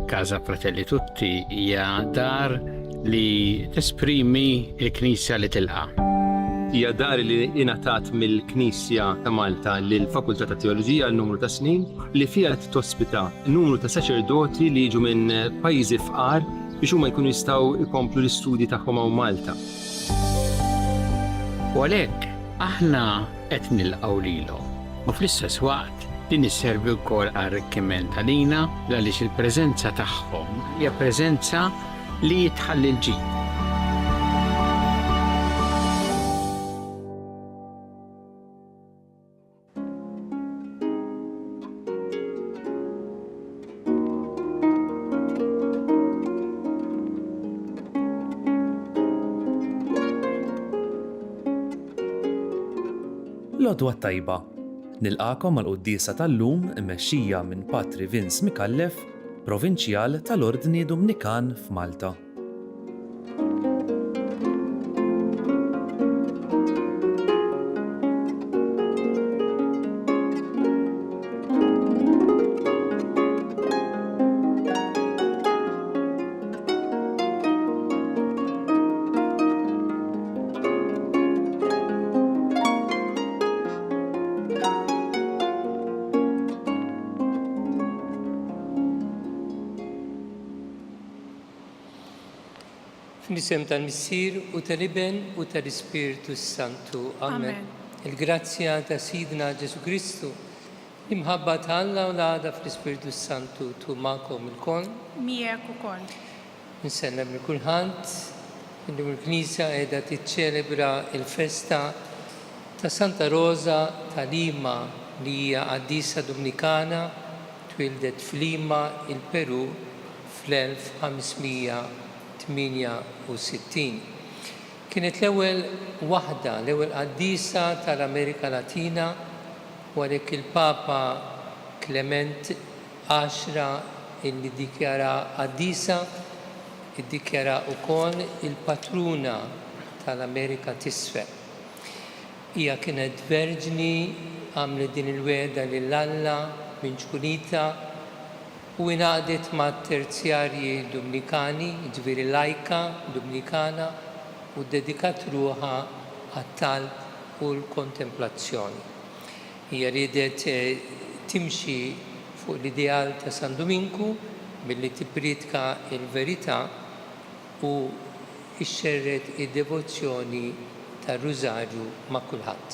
Casa Fratelli Tutti hija dar li tesprimi l-Knisja li tilqa'. Hija dar li ingħatat mill-Knisja ta' Malta lill-Fakultà ta' Teoloġija għal numru ta' snin li fiha tospita numru ta' saċerdoti li jiġu minn pajjiżi fqar biex huma jkunu jistgħu jkomplu l-istudji tagħhom hawn Malta. U għalhekk aħna qed nilqgħu lilhom u fl-istess waqt din isservi wkoll arricchiment għalina għaliex il-preżenza tagħhom hija preżenza li jitħalli l-ġid. L-għodwa tajba. Nilqakom mal-qudiesa tal-lum immexxija minn Patri Vince Mikallef, provinċjal tal-Ordni Dominikan f'Malta. F'nisem tal-Missier u tal-Iben u tal-Ispiritu Santu. Amen. Il-grazzja ta' Sidna Ġesu Kristu, l-imħabba ta' Alla u l-għada fl-Ispiritu Santu tu ma'kom il-kon. Miegħek ukoll. Nsellem li kulħadd illum il-Knisja qiegħda tiċċelebra il-festa ta' Santa Rosa ta' Lima li hija qaddisa Dominikana twildet f'Lima, il-Peru fl-1568. Kienet l-ewwel waħda, l-ewwel qaddisa tal-Amerika Latina u għalhekk il-Papa Clement X illi ddikjara qaddisa iddikjara wkoll il-patruna tal-Amerika t'isfel. Hija kienet verġni għamlet din il-wegħda lill-Alla minn ġgunita u ingħaqdet mat-terzjarji Dominikani, ġifieri lajka Dominikana, u dedikat ruħha għat-talb u l-kontemplazzjoni. Hija ridet timxi fuq l-ideal ta' San Dominku billi tippridka il-verità u xxerret id-devozzjoni tar-Rużarju ma' kulħadd.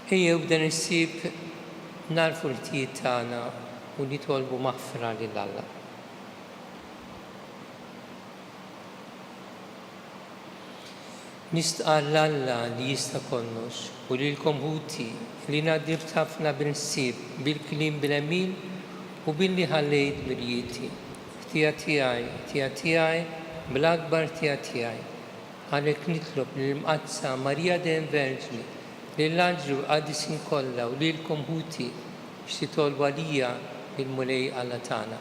Ejjew b'dan issib narfu l-tijiet tagħna u nitolbu maħfra lill-Alla. Nistqar l-Alla li jista' kollox u lilkom ħuti li ngħaddirt ħafna bil-ħsieb, bil-kliem bil-emin u billi ħallejt mirjieti. Ħtija tiegħi, bl-akbar ħtija tiegħi. Għalhekk nitlob lill-Mqazza Marija Dejjem Verġni lill-Anġlu qaddisin kollha u lilkom ħuti biex titolbu għalija lill-Mulej Alla tagħna.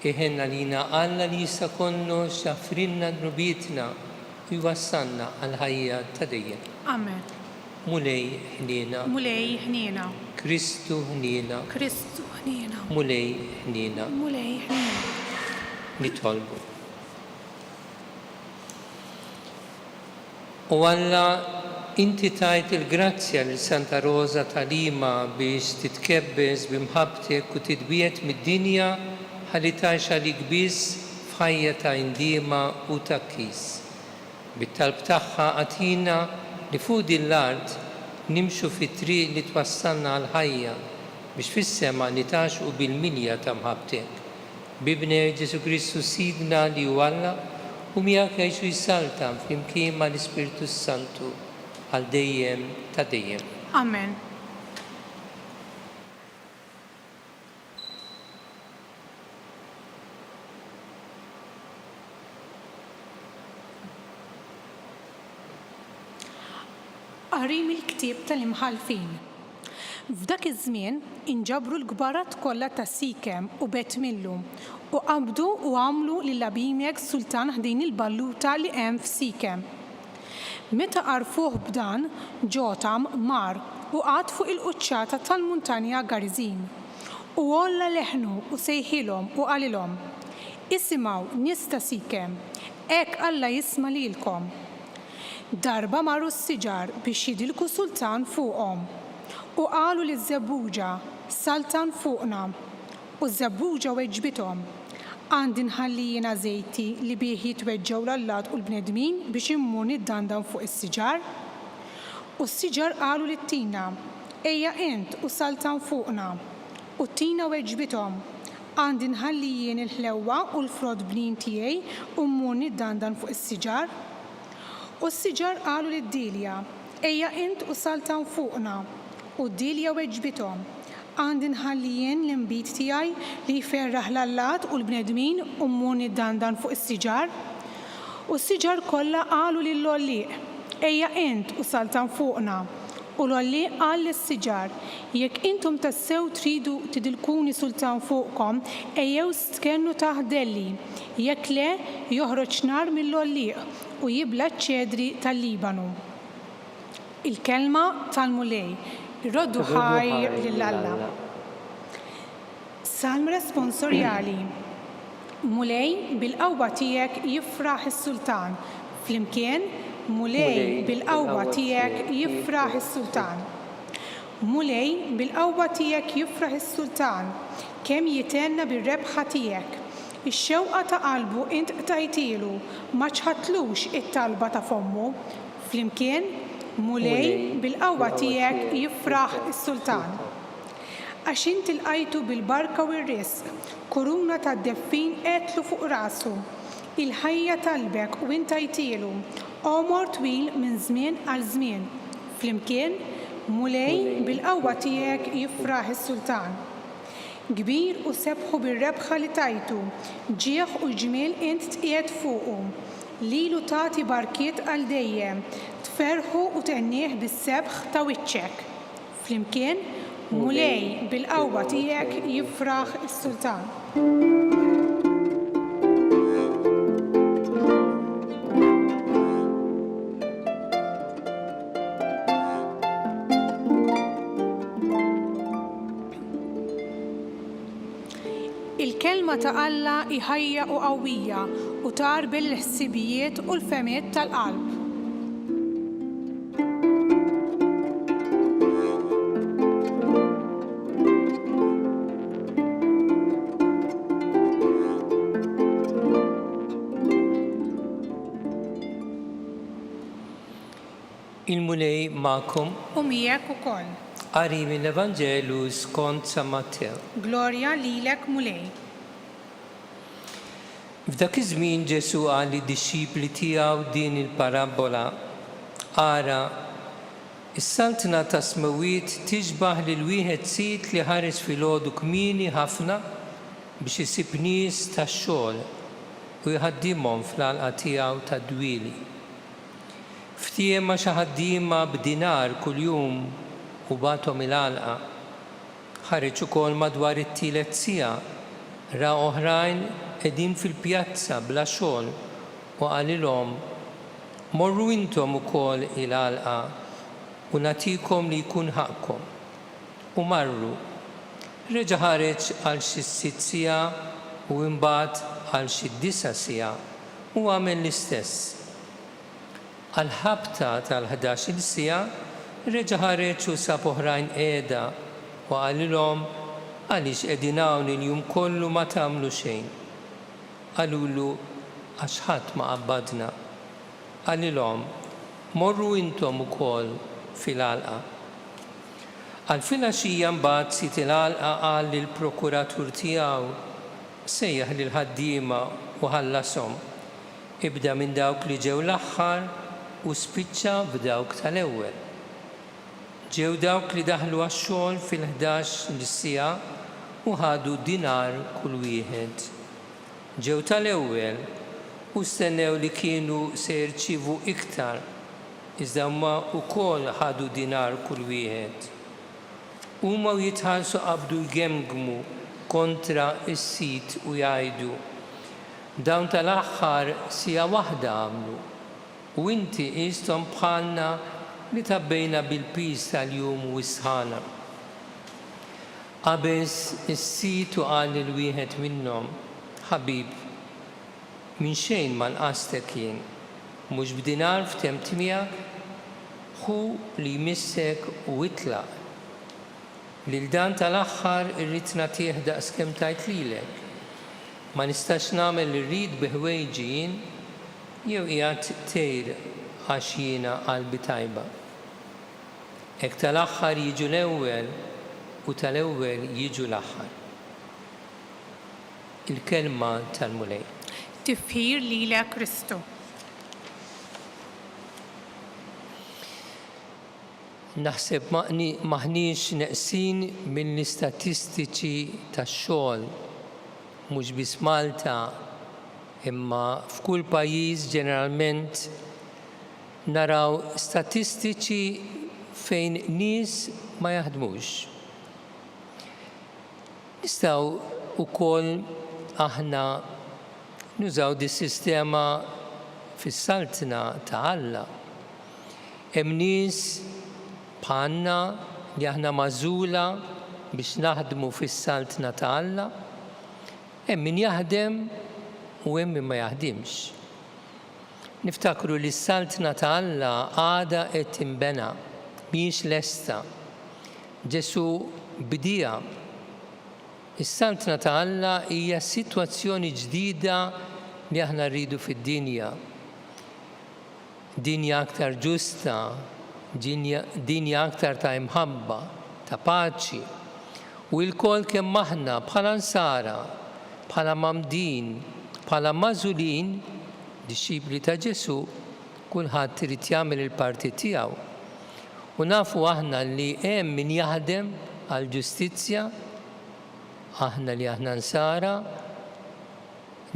Iħenna lina Alla li jista' kollox jaffrinna dnubietna u jwassalna għal-ħajja ta' dejjem. Amen. Mulej ħniena. Mulej ħniena. Kristu ħniena. Kristu ħniena. Mulej ħniena. Mulej ħniena. Nitolbu. U Alla inti tajt il-grazzja lil Santa Rosa ta' Lima biex titkebbes b'imħabbtek u titbiet mid-dinja ħalli tgħix għalik biss f'ħajja ta' indiema u ta' kis. Bit-talb tagħha għatina li fuq din l-art nimxu fit-triq li twassalna għall-ħajja biex fis-sema nitaxqu bil-milja ta' mħabbtek. Bibne Ġesu Kristu Sidna li hu Alla u miegħek jgħixu jsaltam flimkien mal-Ispiritu Santu għal dejjem ta' dejjem. Amen. Qarim il-ktieb tal-imħalfin. F'dak iż-żmien inġabru l-gbarat kollha ta' Sikem u Bet Millu u qabdu u għamlu lil Abimelek sultan ħdejn il-balluta li hemm f'Sikem. Meta qarfuh b'dan, Ġotam mar u qgħad fuq il-quċċata tal-muntanja Garizim U olla leħnu u sejħilhom u qalilhom: Isimgħu nies ta' Sikem, hekk Alla jisma' lilkom. Darba marru s-siġar biex jidilku sultan fuqhom u qalu liż-żebbuġa: Sultan fuqna. U z-żebbuġa weġbithom: Għandi nħalli jiena żejti li bih jitweġġew l-Allat u l-bnedmin biex immur niddandan fuq is-siġar? U s-siġar qalu lit-tina: Ejja int u Sultan fuqna. U t-tina weġbithom: Għandi nħalli jien il-ħlewwa u l-frod bnin tiegħi u mmur niddandan fuq is-siġar? U s-siġar qalu lid-dilja: Ejja int u Sultan fuqna. U d-dilja weġbithom: Għandi nħalli jien l-imbit tiegħi li jferraħ l-Allat u l-bnedmin u mmur niddandan fuq is-siġar? U s-siġar kollha qalu lill-għollieq: Ejja int u Sultan fuqna. U l-għollieq qal lis-siġar: Jekk intom tassew tridu tidilkuni sultan fuqkom, ejjew stkennu taħdelli, jekk le joħroġ nar mill-għollieq u jibla ċ-ċedri tal-Libanu. Il-kelma tal-mulej, roddu ħaj lill-Alla. Salm responsorjali. Mulej bil-qawwa tiegħek jifraħ is-sultan. Flimkien, mulej bil-qawwa tiegħek jifraħ is-sultan. Mulej bil-qawwa tiegħek jifraħ is-sultan, kemm jitenna bir-rebħa tiegħek. Ix-xewqa ta' qalbu int qtajtilu, ma ċħatlux it-talba ta' fommu. Flimkien, mulej bil-qawwa tiegħek jifraħ is-sultan. Għax inti lqajtu bil-barka u r-risq, kuruna ta' deffin qetlu fuq rasu. Il-ħajja talbek u intajtilu, omor twil minn żmien għal żmien. Flimkien, mulej bil-qawwa tiegħek jifraħ is-sultan. Kbir u sebħu bir-rebħa li tajtu, ġieħ u ġmiel int tqiegħed fuqu. Lilu tagħti barkiet għal dejjem, tferħu u tennieh bis-sebħ ta' wiċċek. Flimkien, mulej bil-qawwa tiegħek jifraħ is-sultan. Il-kelma ta' Alla iħajja u qawwija u tar bil-ħsibijiet u l-femiet tal-qalb. Il-mulej ma'kom U miegħek ukoll. qari mill-Evanġelu skont San Mattew. Glorja lilek mulej. F'dak iż-żmien Ġesu qal lid-dixxipli tiegħu din il-parabola: Ara, is-saltna ta' smewiet tixbaħ lil wieħed sit li ħares filgħodu kmieni ħafna biex isib nies tax-xogħol u jħaddimhom fl-għalqa tiegħu tad-dwieli. Ftehim ma' xi ħaddiema b'dinar kuljum u bagħthom il-għalqa. Ħareġ ukoll madwar it-tielet siegħa, ra oħrajn qegħdin fil-pjazza bla xogħol u qalilhom: Morru intom ukoll il-għalqa u nagħtikom li jkun ħaqkom. U marru. Reġa' ħareġ għal xi 6 siegħa u imbagħad għal xi 9 siegħa u għamel l-istess. Għal ħabta tal-11 siegħa reġa' ħareġ u sab oħrajn qiegħda u qalilhom: Għaliex qegħdin hawn il-jum kollu ma tagħmlu xejn? Qalulu: Għax ħadd ma qabbadna. Qalilhom: Morru intom ukoll fil-għalqa. Għal filgħaxija mbagħad sit il-għalqa qal lill-prokuratur tiegħu: Sejjaħ lill-ħaddiema u ħallashom. Ibda minn dawk li ġew l-aħħar u spiċċa b'dawk tal-ewwel. Ġew dawk li daħlu għax-xogħol fil-11 siegħa u ħadu dinar kull wieħed. Ġew tal-ewwel u stennew li kienu se jirċievu iktar, iżda huma wkoll ħadu dinar kull wieħed. Huma jitħallsu qabdu jgemgmu kontra s-sit u jgħidu: Dawn tal-aħħar siegħa waħda għamlu u inti qishom bħalna li tabbejna bil-pis tal-jum u s-sħana. qabes is-sit u qal lil wieħed minnhom, ħabib, minn xejn ma nqastek jien, mhux b'dinar ftemt miegħek, ħu li jmissek u itlaq. Lil dan tal-aħħar irrid nagħtih daqskemm tajt lilek. Ma nistax nagħmel li rrid bi ħwejġi jien jew qiegħed tgħid għax jiena qalbi tajba. Hekk tal-aħħar jiġu l-ewwel u tal-ewwel jiġu l-aħħar. Il-kelma tal-Mulej. Tifħir lilek Kristu. Naħseb maħniex neqsin mill-istatistiċi tax-xogħol mhux biss Malta, imma f'kull pajjiż ġeneralment naraw statistiċi fejn nies ma jaħdmux. Nistgħu wkoll aħna nużaw dis-sistema fis-saltna ta' Alla. Hemm nies bħalna li aħna magħżula biex naħdmu fis-saltna ta' Alla, hemm min jaħdem u hemm min ma jaħdimx. Niftakru li s-saltna ta' Alla għada qed tinbena, mhijiex lesta. Ġesu bdija. Is-saltna ta' Alla hija sitwazzjoni ġdida li aħna rridu fid-dinja. Dinja aktar ġusta, dinja aktar ta' imħabba, ta' paċi. U l-kol kemm aħna bħala nsara, bħala mamdin, bħala mażulin, disċipli ta' Ġesu, kulħadd irid jagħmel il-parti tiegħu. U nafu aħna li hemm min jaħdem għall ġustizzja, aħna li aħna nsara,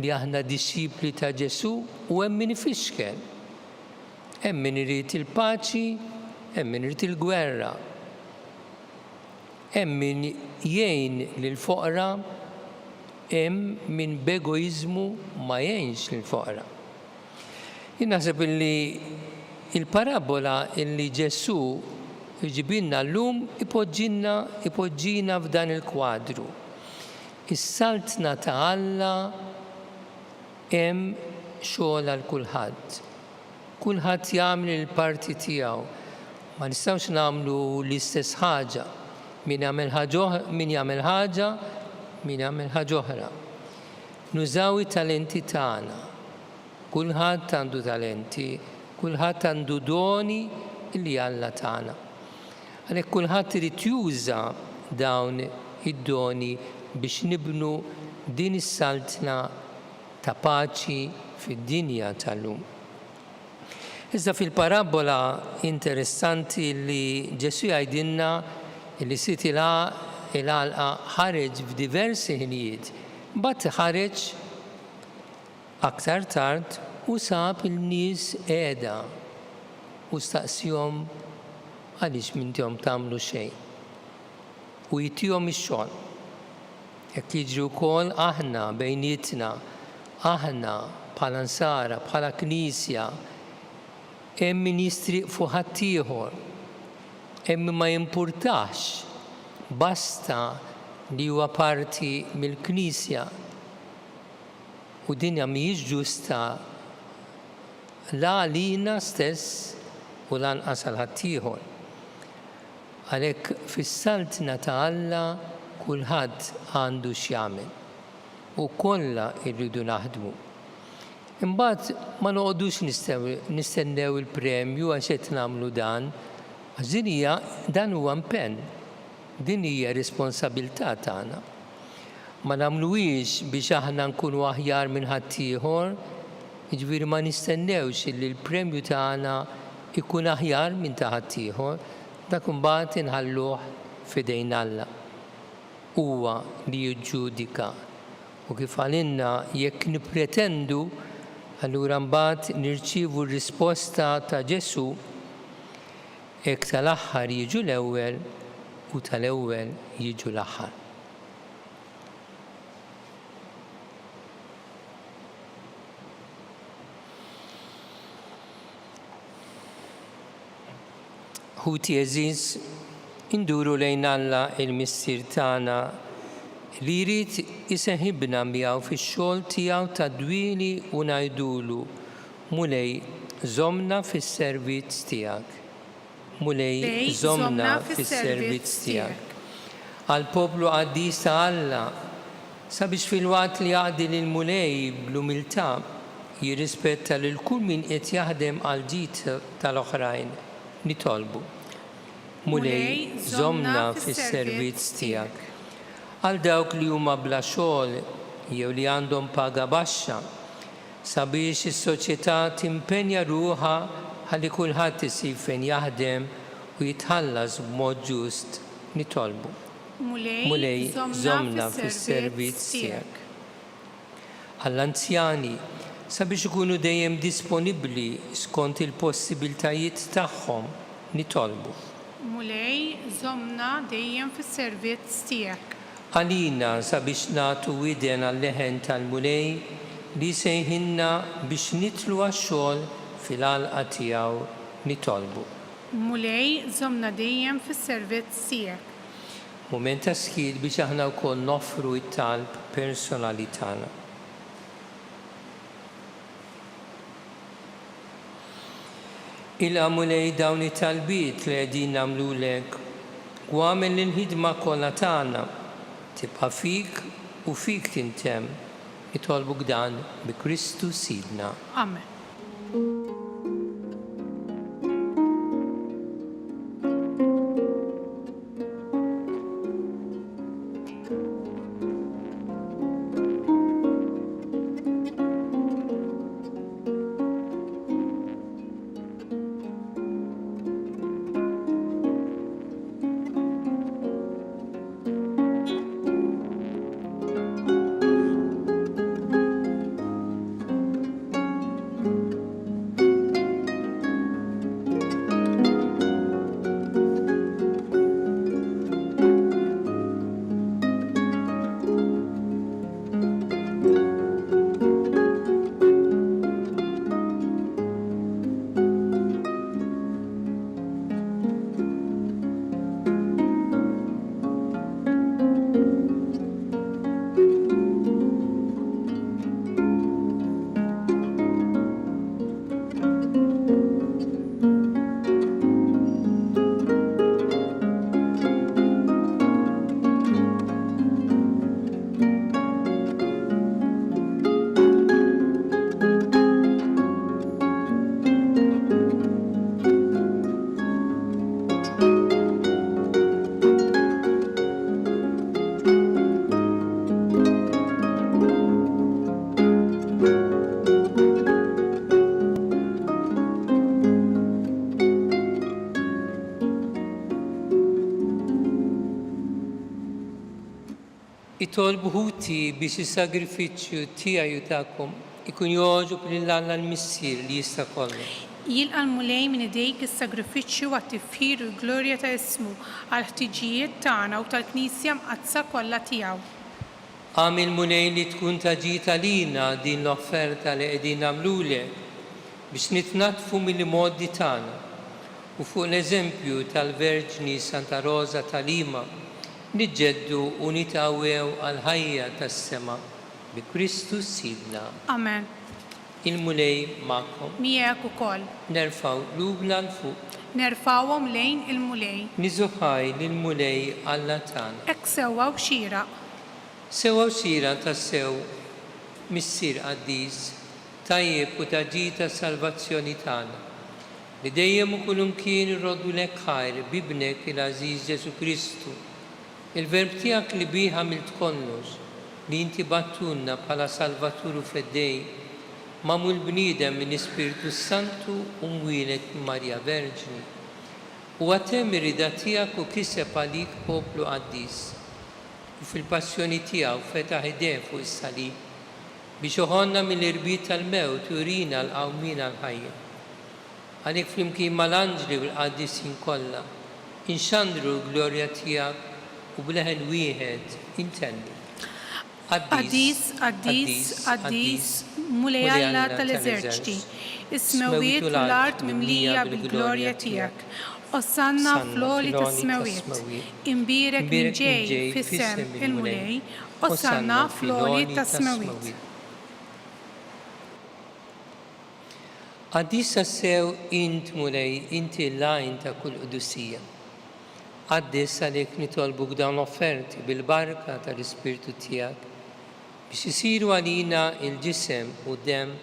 li aħna disċipli ta' Ġesu, u hemm min ifixkel. Hemm min irid il-paċi, hemm min irid il-gwerra. Hemm min jgħin lill-foqra, hemm min b'egoiżmu ma jgħinx lill-foqra. Jien naħseb li il-parabola illi Ġesu jġibinna llum ipoġġina f'dan il-kwadru. Is-saltna ta' Alla hemm xogħol għal kulħadd. Kulħadd jagħmel il-parti tiegħu. Ma nistgħux nagħmlu l-istess ħaġa. Min jagħmel ħaġa, min jagħmel ħaġa oħra. Nużaw it-talenti tagħna. Kulħadd għandu talenti, kulħadd għandu doni li Alla tagħna. Għalhekk kulħadd irid juża dawn id-doni biex nibnu din is-saltna ta' paċi fid-dinja tal-lum. Iżda fil-parabola interessanti li Ġesu jgħidilna li sit il-għalqa ħareġ f'diversi ħinijiet. Mbagħad ħareġ aktar tard u sab il-nies qiegħda u staqsihom għaliex m'intihom tagħmlu xejn. U jitihom ix-xogħol. Jekk jiġri wkoll aħna bejnietna, aħna bħala nsara, bħala knisja, hemm min jistriq fuq ħadd ieħor, hemm ma jimpurtax, basta li huwa parti mill-Knisja. U dinja mhijiex ġusta la għalina stess u lanqas għal ħadd ieħor. Għalhekk fis-saltna ta' Alla kulħadd għandu x'jagħmel u kollha rridu naħdmu. Imbagħad ma noqogħdux nistennew il-premju għax qed nagħmlu dan, għax dan huwa impenn, din hija responsabilità tagħna. Ma nagħmluhiex biex aħna nkunu aħjar minn ħadd ieħor, jiġifieri ma nistennewx li l-premju tagħna ikun aħjar minn ta' ħadd ieħor, dak imbagħad inħalluh f'idejn Alla. Huwa li jiġġudika. U kif għalilna jekk nippretendu, allura mbagħad nirċievu r-risposta ta' Ġesu, hekk tal-aħħar jiġu l-ewwel u tal-ewwel jiġu l-aħħar. Ħuti eżiż, induru lejn Alla il-Missier tagħna li jrid iseħibna miegħu fix-xogħol tiegħu ta' dwieli u ngħidulu Mulej żommna fis-servizz tiegħek. Mulej żommna fis-servizz tiegħek. Għal poplu qaddis ta' Alla sabiex fil-waqt li jaqdi lil Mulej bl-umiltà jirrispetta lil kull min qed jaħdem għal ġid tal-oħrajn nitolbu. Mulej żommna fis-servizz tiegħek. Għal dawk li huma bla xogħol jew li għandhom paga baxxa sabiex is-soċjetà timpenja ruħha ħalli kulħadd isib fejn jaħdem u jitħallas b'mod ġust nitolbu. Mulej żommna fis-servizz tiegħek. Għall-anzjani sabiex ikunu dejjem disponibbli skont il-possibiltajiet tagħhom nitolbu. Mulej żommna dejjem fis-servizz tiegħek. Għalina sabiex nagħtu widen għall-leħen tal-Mulej li sejħinna biex nitlu għax-xogħol fil-għalqa tiegħu nitolbu. Mulej żommna dejjem fis-servizz tiegħek. Mument ta' skil biex aħna wkoll noffru t-talb personali tagħna. Il-Mulej dawn it-talbiet li qegħdin nagħmlulek u għamel il-ħidma kollha tagħna tibqa' fik u fik tintemm nitolbuk dan bi Kristu Sidna. Amen. Itolbu ħuti biex is-sagrifiċċju tiegħi u tagħkom ikun jogħġob lil Alla l-Missier li jista' kollox. Jilqa' l-Mulej minn idejk is-sagrifiċċju għat-tifħir u l-glorja ta' ismu għal ħtiġijiet tagħna u tal-Knisja mqazza kollha tiegħu. Għamil Mulej li tkun taġit għalina din l-offerta li qegħdin nagħmlulek biex nitnatfu mill-modi tagħna u fuq l-eżempju tal-Verġni Santa Rosa ta' Lima niġġeddu u nitgħawwew għal ħajja tas-sema bi Kristu Sidna. Amen. Il-Mulej magħkom. Miegħek ukoll. Nerfgħu qlubna l fuq. Nerfgħuhom lejn il-Mulej. Niżuħaj lill-Mulej Alla tagħna. Hekk sewwa u xira. Sewwa u xira tas-sew Missier Qaddis tajjeb u taġita salvazzjoni tagħna. Li dejjem u kullimkien irroddu lek ħajr bibnek il-Ażiż Ġesu Kristu. Il-verb tiegħek li bih għamilt kollox li inti battunna bħala Salvaturu feddej magħmul bniedem minn Ispiritu Santu u mwieled Marja Verġni. U għatem irrida tiegħek u kiseb għalik poplu Qaddis. U fil-passjoni tiegħu fetaħ idejh fuq is-salib biex joħonna mill-irbit tal-mewt u jurina l-qawmina l-ħajja. Għalhekk flimkien mal-anġli u l-qaddisin kollha inxandru l-glorja tiegħek u bleħen wieħed intenni. Addis, Addis, Addis, mulej Alla tal-eżerċiti, is-smawiet u l-art mimlija bil-glorja tiegħek. Ossanna fl-oli tas-smawiet, imbirek minn ġej fis-sem il-mulej, ossanna fl-oli tas-smawiet. Addis sew int mulej, inti l-lajn ta' kull qudusija. Addis għalek nitolbuk dawn offerti bil-barka tal-Ispirtu tiegħek biex isiru għalina il-ġisem u dem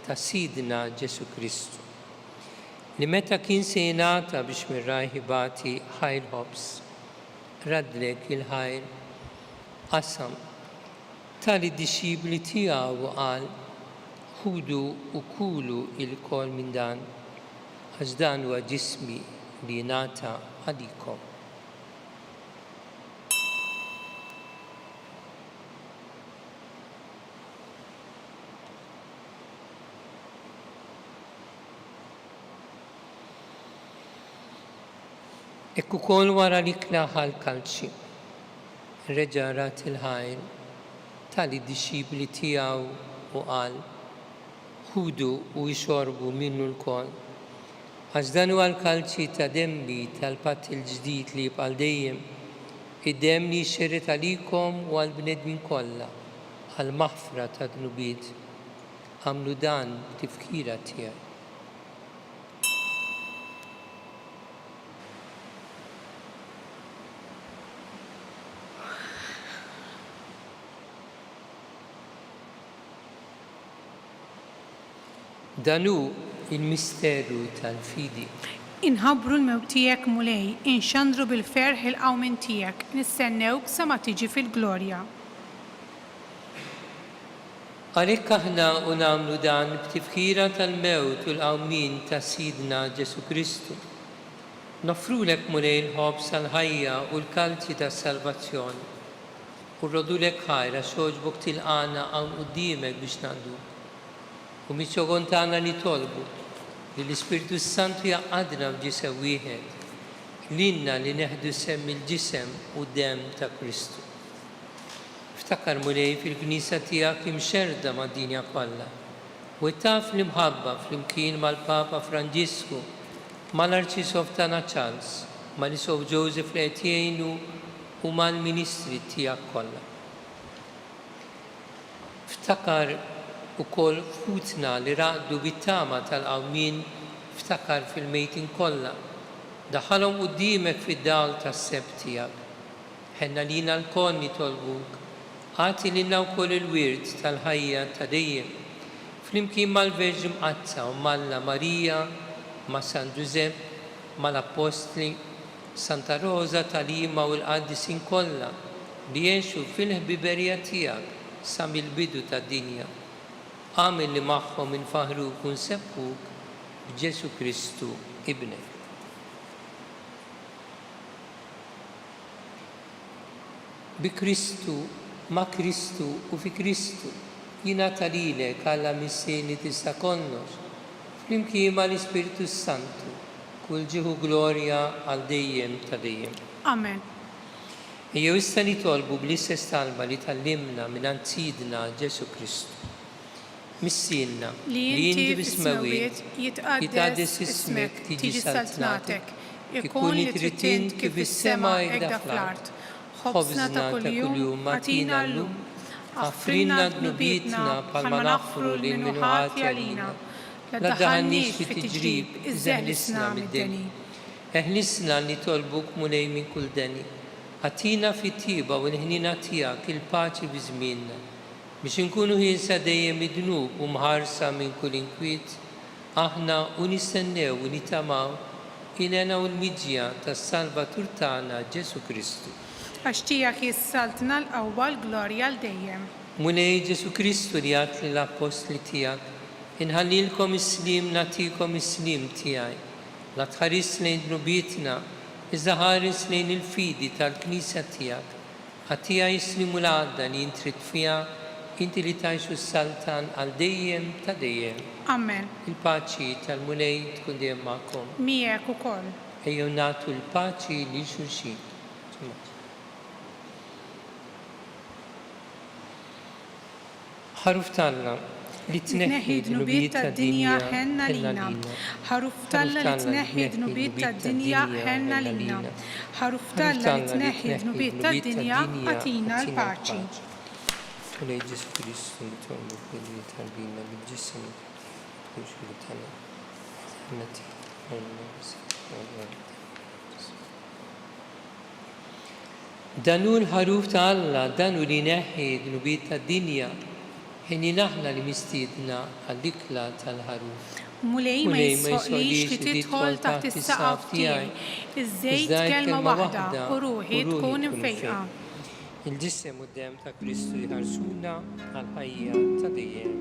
ta' Sidna Ġesu Kristu. Li meta kien se jingħata biex mir-rajħi bati ħajr ħobs, radlek il-ħajr qasam tal-disċipli tiegħu u qal ħudu u kulu il-kol minn dan għax dan huwa ġismi li jingħata għalikom. Ekku kol wara li klaħal kalċi, reġa rat il-ħajr tal-disċipli tiegħu u qal ħudu u jxorbu minnu l-kol. Għax dan huwa l-kalċi ta' dembi tal-patt il-ġdid li jibqal dejjem, id-dem li jxerret għalikom u għal-bnedmin kollha għal-maħfra ta' dnubiet. Għamlu dan tifkira tiegħek. Danu il-misteru tal-fidi. Inħabru l-mewt tiegħek mulej, inxandru bil-ferħ il-qawmin tiegħek, nistennewk sa ma tiġi fil-glorja. Għalhekk aħna u nagħmlu dan b'tifkira tal-mewt u l-qawmin ta' Sidna Ġesu Kristu. Nofrulek mulej il-ħobs tal-ħajja u l-kalċi tas-salvazzjoni. U rrodulek ħajra xogħġbok tilqana hawn quddiemek biex nagħduk. U miċogon tagħna nitolbu li l-Ispirtu Santu jaqadna b'ġisem wieħed lilna li neħdu semm il-ġisem u dem ta' Kristu. Ftakar mulej fil-Knisja tiegħek imxerda mad-dinja kollha u taf l-imħabba flimkien mal-Papa Franġisku, mal-Arċisof tagħna Charles, mal-Isof Joseph li qed jgħinu u mal-Ministri tiegħek kollha. Ftakar u kol futna li raqdu bit-tama tal-qawmin ftakar fil-mejtin kollha. Daħalhom quddiemek fid-dawl tas-sebt tiegħek. Ħenna lina l-kol nitolbuk, għati lilna wkoll il-wirt tal-ħajja ta' dejjem. Flimkien mal-Verġi Mqazza u Malla Marija, ma' San Giuseppe, mal-Apostli, Santa Rosa tal-Ima u l-qaddisin kollha li jgħixu fil-ħbiberija tiegħek sa mill-bidu tad-dinja. Għamil li magħhom infaħruk u nsebbuk b'Ġesu Kristu ibnek. Bi Kristu, ma' Kristu u fi Kristu jingħata lilek għalla missjoni tista' kollox flimkien mal-Ispirtu Santu kull ġieħu glorja għal dejjem ta' dejjem. Amen. Ejjew issa nitolbu bl-istess talba li tallimna mingħand Sidna Ġesu Kristu. Missilna li inti bismawiet jitqaddes ismek tiġi saltnatek, ikun li trid int kif is-sema hekk fl-art. Ħobżna ta' kuljum atina llum, affrinna dnubietna bħalma naħfru lil min ħati għalina. La daħannix fi tiġrib iżeħlisna mid-deni. Eħlisna li tolbuk mulej minn kull deni. Atina fit-tiba u l-ħnina tiegħek il-paċi bi żmienna. Biex inkunu ħielsa dejjem id-dnub u mħarsa minn kull inkwiet, aħna u nistennew u nitamaw ilena u l-miġja tas-Salvatur tagħna Ġesu Kristu. Għax tiegħek jissaltna l-qawwa l-glorja l dejjem. Mulej Ġesu Kristu li għat lill-Apostli tiegħek, inħallilkom is-slim nagħtikom is-slim tiegħi. La tħares lejn dnubietna, iżda ħares lejn il-fidi tal-Knisja tiegħek. Għattija jislimu l-għadda li intrid fiha inti li tajxu s-saltan għal dejjem ta' dejjem. Amen. Il-paċi tal-mulej tkun dejjem magħkom. Miegħek ukoll. Ejjew nagħtu l-paċi li xulxin. ħaruf talla li tneħħi dnubiet tad-dinja ħenna lina. ħaruf talla li tneħħi dnubiet tad-dinja ħenna lina. ħaruf talla li tneħħi dnubiet tad-dinja għatina l-paċi. U lej Ġesu Kristu nitolbu li tarbina bil-ġisem mhux bil-tana. Danu l-ħaruf ta' Alla, danu li neħi dnubiet tad-dinja, ħini naħna li mistiedna għall-ikla tal-ħaruf. Mulej ma jissoqlix li tidħol taħt is-saqaf tiegħi. Iż-żejt kelma waħda u ruħi tkun infejqa. Il-ġisem u d-dem ta' Kristu jħarsuna għal-ħajja ta' dejjem.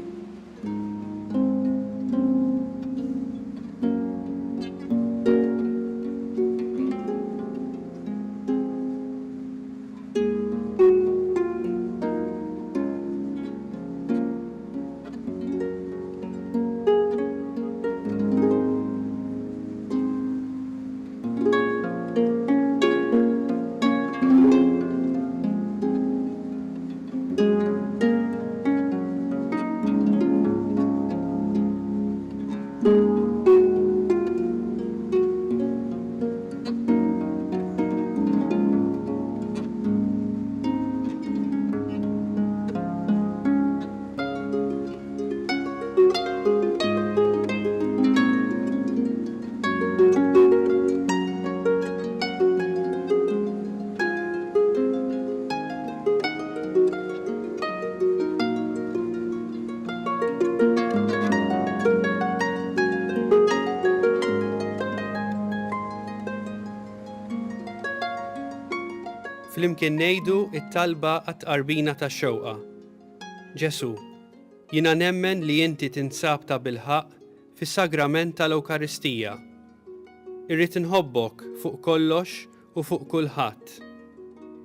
Flimkien ngħidu it-talba għat-qarbina tax-xewqa. Ġesu, jiena nemmen li inti tinsab ta' bilħaq fis-sagrament tal-Ewkaristija. Irrid inħobbok fuq kollox u fuq kulħadd.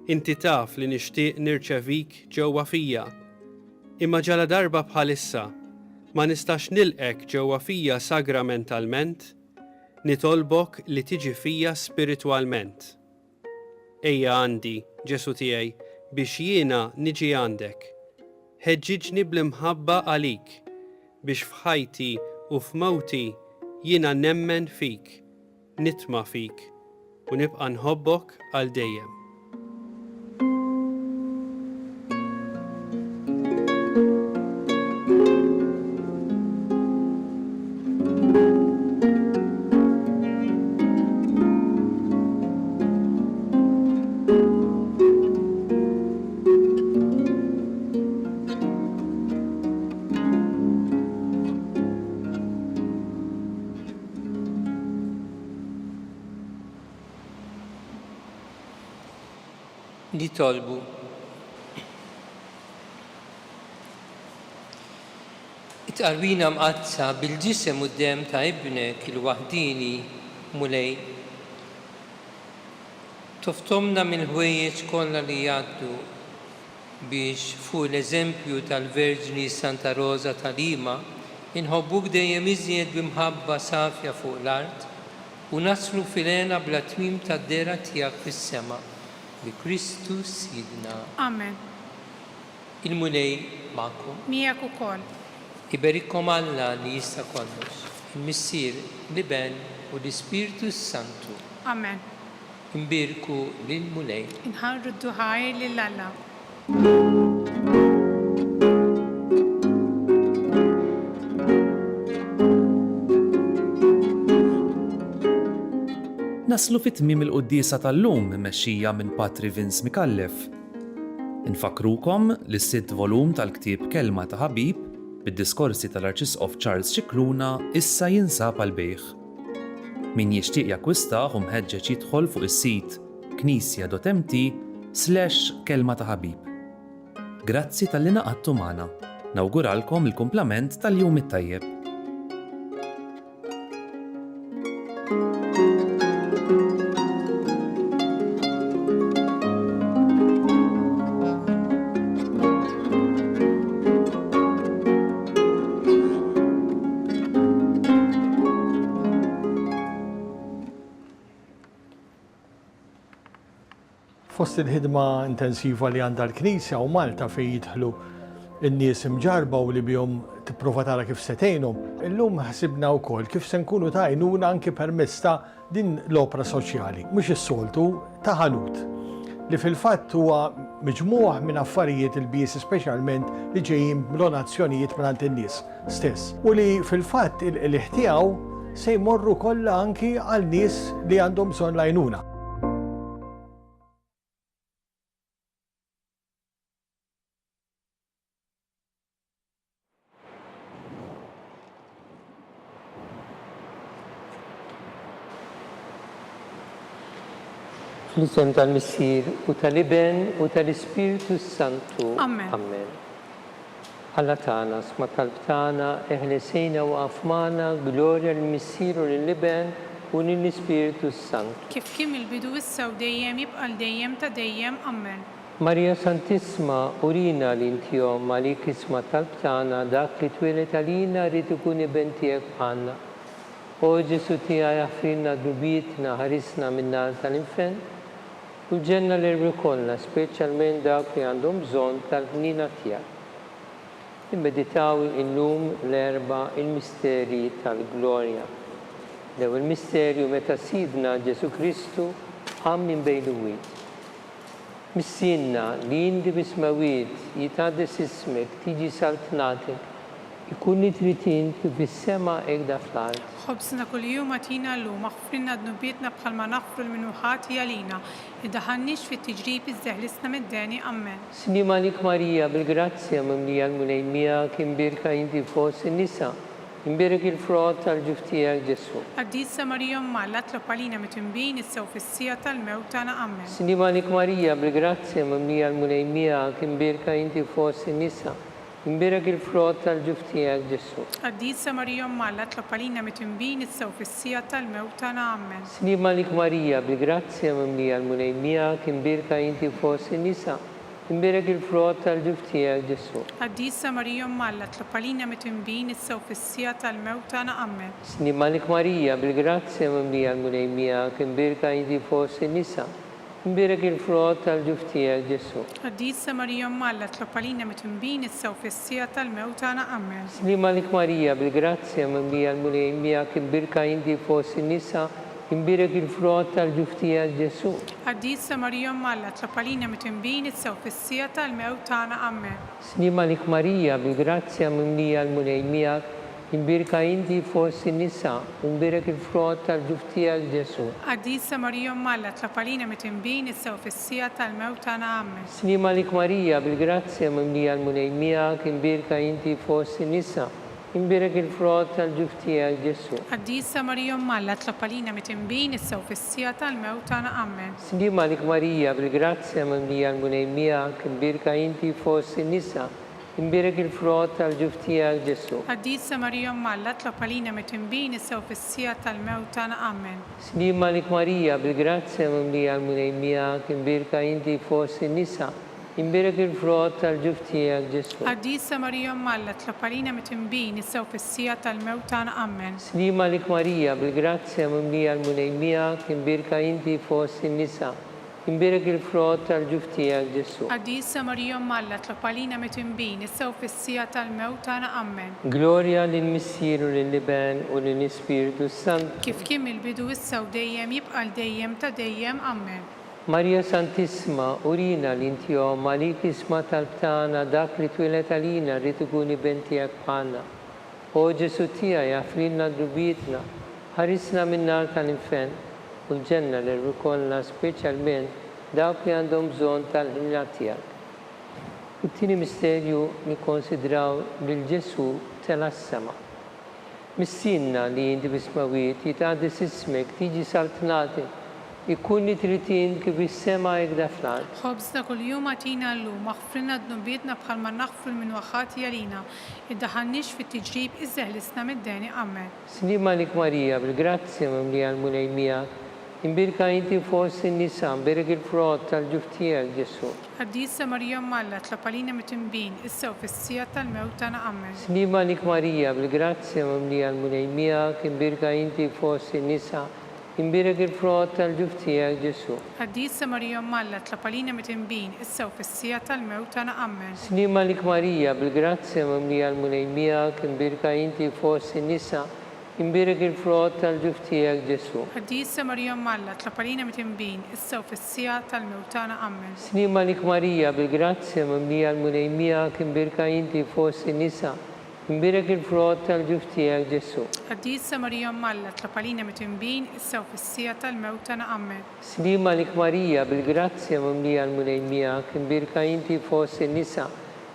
Inti taf li nixtieq nirċevik ġewwa fija. Imma ġala darba bħalissa ma nistax nilqek ġewwa fija sagramentalment, nitolbok li tiġi fija spiritwalment. Ejja għandi, Ġesu tiegħi, biex jiena niġi għandek. Ħeġġiġni bl-imħabba għalik, biex f'ħajti u f'mewti jiena nemmen fik, nitma' fik, u nibqa' nħobbok għal dejjem. Nitolbu. It-qarbina mqazza bil-ġisem u d-dem ta' ibnek il-waħdini mulej. Toftomna mill-ħwejjeġ kollha li jgħaddu biex fuq l-eżempju tal-Verġni Santa Rosa ta' Lima inħobbuk dejjem iżjed b'imħabba safja fuq l-art u naslu filena bla tmiem tad-dera tiegħek fis-sema. Bi Kristu Sidna. Amen. Il-mulej ma'kom. Miegħek ukoll. Iberikom Alla li jista' kollox, il-Missier, l-Iben u l-Ispiritu Santu. Amen. Imbirku lil-mulej. Inħarru d-duħajr lil Alla. Naslu fit-tmiem il-qudiesa tal-lum immexxija minn Patri Vince Mikallef. Infakrukom li s-sitt volum tal-ktieb Kelma ta' Ħabib bid-diskorsi tal-Arċisqof Charles Cicluna issa jinsab għal bejħ. Min jixtieq jakkwistah u mħeġġeġ jidħol fuq is-sit knisja.mt/kelma ta' ħabib. Grazzi tal-li naqadtu magħna. Nawguralkom il-kumplament tal-jum it-tajjeb. Fost il-ħidma intensiva li għandha l-Knisja u Malta fejn jidħlu in-nies imġarba u li bihom tipprova tara kif se tgħinhom. Illum ħsibna wkoll kif se nkunu ta' għajnuna anke permezz ta' din l-opra soċjali, mhux is-soltu ta' ħanut li fil-fatt huwa miġmuħ minn affarijiet il-bies speċjalment li ġejjin donazzjonijiet minn in-nies stess. U li fil-fatt il-ħtiegħu se jmorru kollha anki għal nies li għandhom bżonn l-għajnuna. Fl-isem tal-Missier u tal-Iben u tal-Ispiritu Santu. Amen. Amen. Alla tagħna, sma talb tagħna, eħlesejna u għafmana, glorja l-Missier u l-Iben u l-Ispiritu Santu. Kif kien il-bidu issa u dejjem jibqa' dejjem ta' dejjem. Amen. Marija Santisma, urina l-intijom għalik isma talb tagħna dak li twilet għalina rrid ikun iben tiegħek bħalna. O Ġesu tiegħi jaffrinna dubietna ħarisna min-nar tal-infen u l-ġenna l-erbi kollha, speċjalment dawk li għandhom bżonn tal-ħnina tiegħek. Immeditaw illum l-erba' il-misteri tal-glorja. L-ewwel misterju meta sidna Ġesu Kristu qam minn bejn il-wied. Missinna li indi bismawit jitgħaddes ismek tiġi saltnatek ikun li tritin kif bis-sema hekk fl-ard. خبزنا كل يوم أتينا له مغفرنا ذنوبنا بخل ما نغفر المنوحات يالينا إذا هنش في التجريب الزهلسنا مداني أمين. سليم عليك ماريا بالغراتسيا ممليا المنيميا كم بيركا إنتي فوس النساء إمبارك الفروت الجفتية جسو. الديسة مريم معلت لبالينا متنبين السوف السيئة الموتانا أمين. سليم عليك ماريا بالغراتسيا ممليا المنيميا كم بيركا إنتي فوس النساء إمبارك الفروت الجفتية جسو. الديسة مريم معلت لبالينا متنبين السوف السيئة الموتانا أمين. سليم عليك ماريا بالغراتسيا ممليا المنيميا كم بيركا إنتي فوس النساء إمبارك الفروت الجفتية جسو. الديسة مريم معلت لبالينا متنبين السوف السيئة الموتانا أمين. سليم عليك ماريا بالغراتسيا ممليا المنيميا كم بيركا إنتي فوس النساء إمبارك الفروت الجفتية جسو. الديسة مريم معلت لبالينا متنبين السوف السيئة الموتانا أمين. سليم عليك ماريا بالغراتسيا ممليا المنيميا كم بيركا إنتي فوس النساء إمبارك الفروت الجفتية جسو. الديسة مريم معلت لبالينا متنبين السوف السيئة الموتانا أمين. سليم عليك ماريا بالغراتسيا ممليا المنيميا إمباركا إنتي فوس النساء إمبارك الفروت الجفتية جسو. الديسة مريم معلت لبالينا متنبين السوف السيئة الموتانا أمين. سليم عليك ماريا بالغراتسيا ممليا المنيميا إمباركا إنتي فوس النساء إمبارك الفروت الجفتية جسو. الديسة مريم معلت لبالينا متنبين السوف السيئة الموتانا أمين. سليم عليك ماريا بالغراتسيا ممليا المنيميا إمباركا إنتي فوس النساء إمبارك الفروت الجفتية جسو. الديسة مريم معلت لبالينا متنبين السوف السيئة الموتانا أمين. سليم عليك ماريا بالغراتسيا ممليا المنيميا إمباركا إنتي فوس النساء إمبارك الفروت الجفتية جسو. الديسة مريم معلت لبالينا متنبين السوف السيئة الموتانا أمين. سليم عليك ماريا بالغراتسيا ممليا المنيميا إمباركا إنتي فوس النساء إمبارك الفروت الجفتية جسو. الديسة مريم معلت لبالينا متنبين السوف السيئة الموتانا أمين. غلوريا للمسير وللبان وللإسبيرتو سانتو. كيف كم البدو السوديم يبقى الديم تديم أمين. Maria Santissima, urina l-intijom, għalik isma tal-btana, dak li twilet għalina, ritukuni bentijak bħanna. O Ġesu tija, jaffrinna drubietna, ħarisna minnar tal-infen, u l-ġenna l-rikolna specialment dawk li għandhom bżon tal-ħinja tijak. Il-tini misterju li konsidraw bil-Ġesu tela-s-sema. Missinna li jindi bismawit, jitgħaddis ismek, tiġi saltnati, ikun li tritin kif is-sema jgħda fl-ard. خبزنا كل يوم أتينا له مغفرنا ذنوبنا بخل ما نغفر من وخات يالينا إذا هنش في التجريب إزهلسنا مداني أمين. Slim għalik Marija, bil-grazzja mimlija l-munajmija, imbirka inti fost in-nisa, imbirek il-frott tal-ġuftijak Ġesu. الديسة مريم معلت لبالينا متنبين السوف السيئة الموتانا أمين. Slim għalik Marija, bil-grazzja mimlija l-munajmija, imbirka inti fost in-nisa, imbirek il-frott tal-ġuf tiegħek Ġesu. Għaddisa Marija Malla tlapalina mitinbin issa u fissija tal-mewt tana ammen. Snima lik Marija bil-grazzja mamlija l-munejmijak, imbirka inti fost in-nisa, imbirek il-frott tal-ġuf tiegħek Ġesu. Għaddisa Marija Malla tlapalina mitinbin issa u fissija tal-mewt tana ammen. Snima lik Marija bil-grazzja mamlija l-munejmijak, imbirka inti fost in-nisa, imbirek il-frott tal-ġuf tiegħek Ġesu. Għaddisa Marija Malla tlapalina mitinbin issa u fissija tal-mewt tana ammen. Snima lik Marija bil-grazzja mamlija l-munejmijak, imbirka inti fost in-nisa,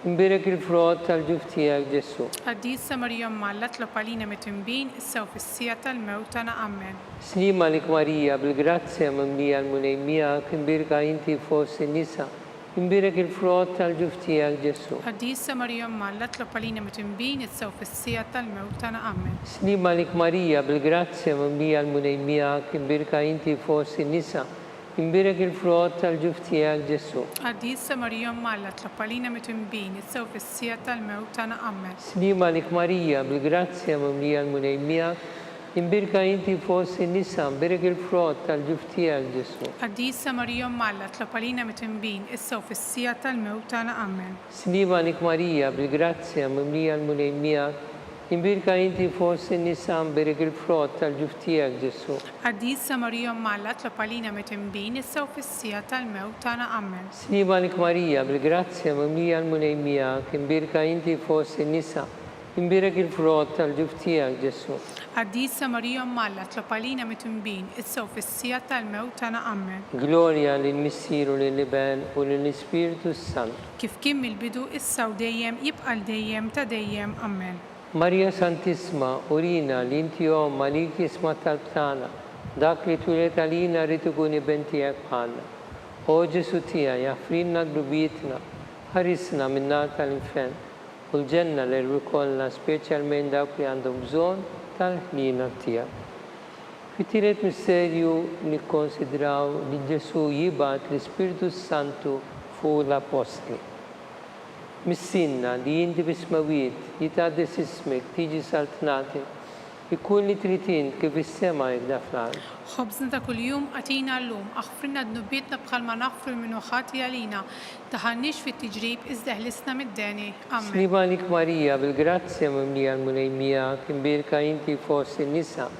imbirek il-frott tal-ġuf tiegħek Ġesu. Għaddisa Marija Malla tlapalina mitinbin issa u fissija tal-mewt tana ammen. Snima lik Marija bil-grazzja mamlija l-munejmijak, imbirka inti fost in-nisa, imbirek il-frott tal-ġuf tiegħek Ġesu. Għaddisa Marija Malla tlapalina mitinbin issa u fissija tal-mewt tana ammen. Snima lik Marija bil-grazzja mamlija l-munejmijak, imbirka inti fost in-nisa, imbirek il-frott tal-ġuf tiegħek Ġesu. Għaddisa Marija Malla tlapalina mitinbin issa u fissija tal-mewt tana ammen. Snima lik Marija bil-grazzja mamlija l-munejmijak, imbirka inti fost in-nisa, imbirek il-frott tal-ġuf tiegħek Ġesu. Għaddisa Marija Malla tlapalina mitinbin issa u fissija tal-mewt tana ammen. Snima lik Marija bil-grazzja mamlija l-munejmijak, imbirka inti fost in-nisa, imbirek il-frott tal-ġuf tiegħek Ġesu. Għaddisa Marija Malla tlapalina mitinbin issa u fissija tal-mewt tana ammen. Snima lik Marija bil-grazzja mamlija l-munejmijak, imbirka inti fost in-nisa, imbirek il-frott tal-ġuf tiegħek Ġesu. Għaddisa Marija Malla tlapalina mitinbin issa u fissija tal-mewt tana ammen. Gloria lill-Missieru lill-Iben u lill-Ispiritu Sant. Kif kien mill-bidu issa u dejjem jibqa' dejjem ta' dejjem ammen. Marija Santisma, urina li inti omma li kisma tal-btana, dak li twilet għalina rrid ikun iben tiegħek bħalna. O Ġesu tiegħi, jaffrinna dlubietna, ħarisna min-nar tal-infern u l-ġenna li rrikolna speċjalment dawk li għandhom bżonn tal-ħnina tiegħek. Fit-tielet misterju nikkonsidraw li Ġesu jibgħat l-Ispiritu Santu fuq l-Apostli. Missinna li inti bismawiet jitgħaddis ismek tiġi saltnati, ikun li tritin kif is-sema jibda fl-ard. Ħobżna ta' kuljum għatina llum, aħfrinna d-nubietna bħalma naħfru minn ħati għalina, taħannix fit-tiġrib iżda ħlisna mid-deni. Amen. Snima lik Marija bil-grazzja mamlija l-munejmijak, imbirka inti fost in-nisa,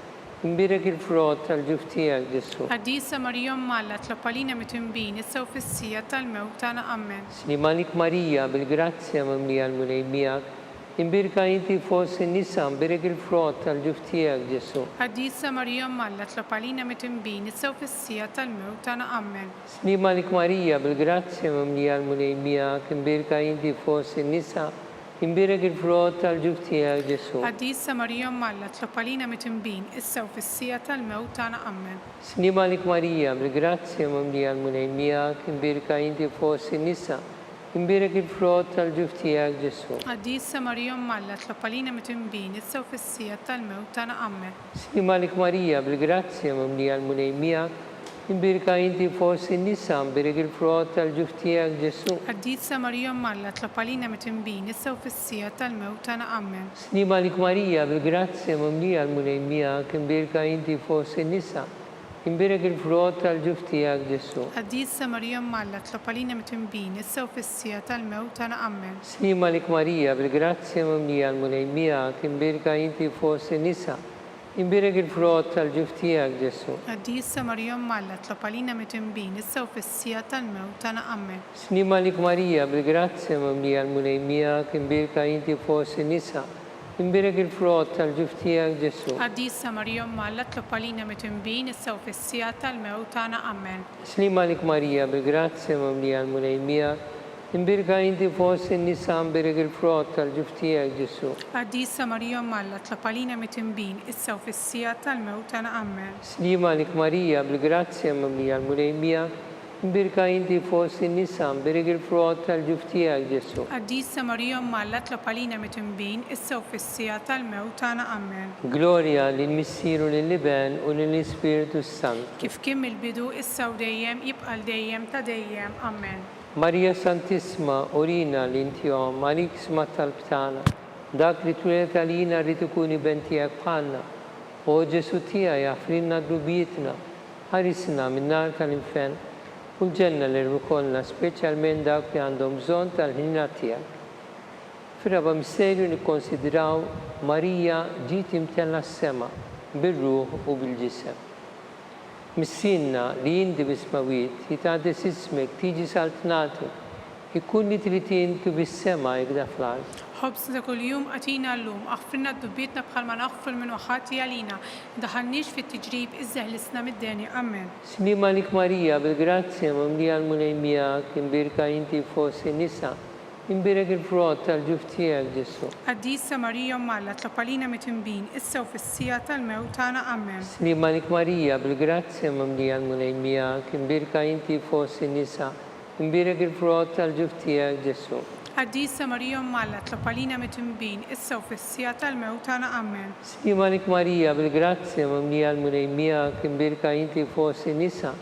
imbirek il-frott tal-ġuf tiegħek Ġesu. Għaddisa Marija Malla tlapalina mitinbin issa u fissija tal-mewt tana ammen. Snima lik Marija bil-grazzja mamlija l-munejmijak, imbirka inti fost in-nisa, imbirek il-frott tal-ġuf tiegħek Ġesu. Għaddisa Marija Malla tlapalina mitinbin issa u fissija tal-mewt tana ammen. Snima lik Marija bil-grazzja mamlija l-munejmijak, imbirka inti fost in-nisa, imbirek il-frott tal-ġuf tiegħek Ġesu. Għaddisa Marija Malla tlapalina mitinbin issa u fissija tal-mewt tana ammen. Snima lik Marija bil-grazzja mamlija l-munejmijak, imbirka inti fost in-nisa, imbirek il-frott tal-ġuf tiegħek Ġesu. Għaddisa Marija Malla tlapalina mitinbin issa u fissija tal-mewt tana ammen. Snima lik Marija bil-grazzja mamlija l-munejmijak, imbirka inti fost in-nisa, imbirek il-frott tal-ġuf tiegħek Ġesu. Għaddisa Marija Malla tlapalina mitinbin issa u fissija tal-mewt tana ammen. Snima lik Marija bil-grazzja mamlija l-munejmijak, imbirka inti fost in-nisa, imbirek il-frott tal-ġuf tiegħek Ġesu. Għaddisa Marija Malla tlapalina mitinbin issa u fissija tal-mewt tana ammen. Snima lik Marija bil-grazzja mamlija l-munejmijak, imbirka inti fost in-nisa, imbirek il-frott tal-ġuf tiegħek Ġesu. Għaddisa Marija Malla tlapalina mitinbin issa u fissija tal-mewt tana ammen. Snima lik Marija bil-grazzja mamlija l-munejmijak, imbirka inti fost in-nisa, imbirek il-frott tal-ġuf tiegħek Ġesu. Għaddisa Marija Malla tlapalina mitinbin issa u fissija tal-mewt tana ammen. Snima lik Marija bil-grazzja mamlija l-munejmijak, imbirka inti fost in-nisa, imbirek il-frott tal-ġuf tiegħek Ġesu. Għaddisa Marija Malla tlapalina mitinbin issa u fissija tal-mewt tana ammen. Snima lik Marija bil-grazzja mamlija l-munejmijak, imbirka inti fost in-nisa, imbirek il-frott tal-ġuf tiegħek Ġesu. Għaddisa Marija Malla tlapalina mitinbin issa u fissija tal-mewt tana ammen. Gloria lill-Missieru lill-Iben u lill-Ispiritu Sant. Kif kien mill-bidu issa u dejjem jibqa' dejjem ta' dejjem ammen. Marija Santisma, urina li inti omma li kisma tal-btana, dak li twilet għalina rrid ikun iben tiegħek bħalna. O Ġesu tiegħi jaffrinna drubietna, ħarisna min-nar tal-inferno u l-ġenna li rkollna speċjalment dawk li għandhom bżonn tal-ħinna tiegħek. Fir-raba' misterju nikkonsidraw Marija ġiet imtella s-sema bir-ruħ u bil-ġisem. Missinna li jindi bismawiet jitgħaddes ismek tiġi saltnatu ikun li tritin kif is-sema jgħida fl-ard. خبزنا كل يوم أتينا اللوم أغفرنا ذنوبنا بحال ما نغفر من وخاتي علينا دخلنيش في التجريب إزهلسنا مداني أمين. Slima lik Marija bil-grazzja mamlija l-munajmija kimbirka inti fossi nisa imbirek il-frott tal-ġuf tiegħek Ġesu. قديسة مريم مالا تلقالينا متنبين إسا وفي السياطة الموتانا أمين. Slima lik Marija bil-grazzja mamlija l-munajmija kimbirka inti fossi nisa imbirek il-frott tal-ġuf tiegħek Ġesu. قديسة مريم مالا تلقالينا متنبين إسا وفي السياطة الموتانا أمين. Slima lik Marija bil-grazzja mamlija l-munajmija kimbirka inti fossi nisa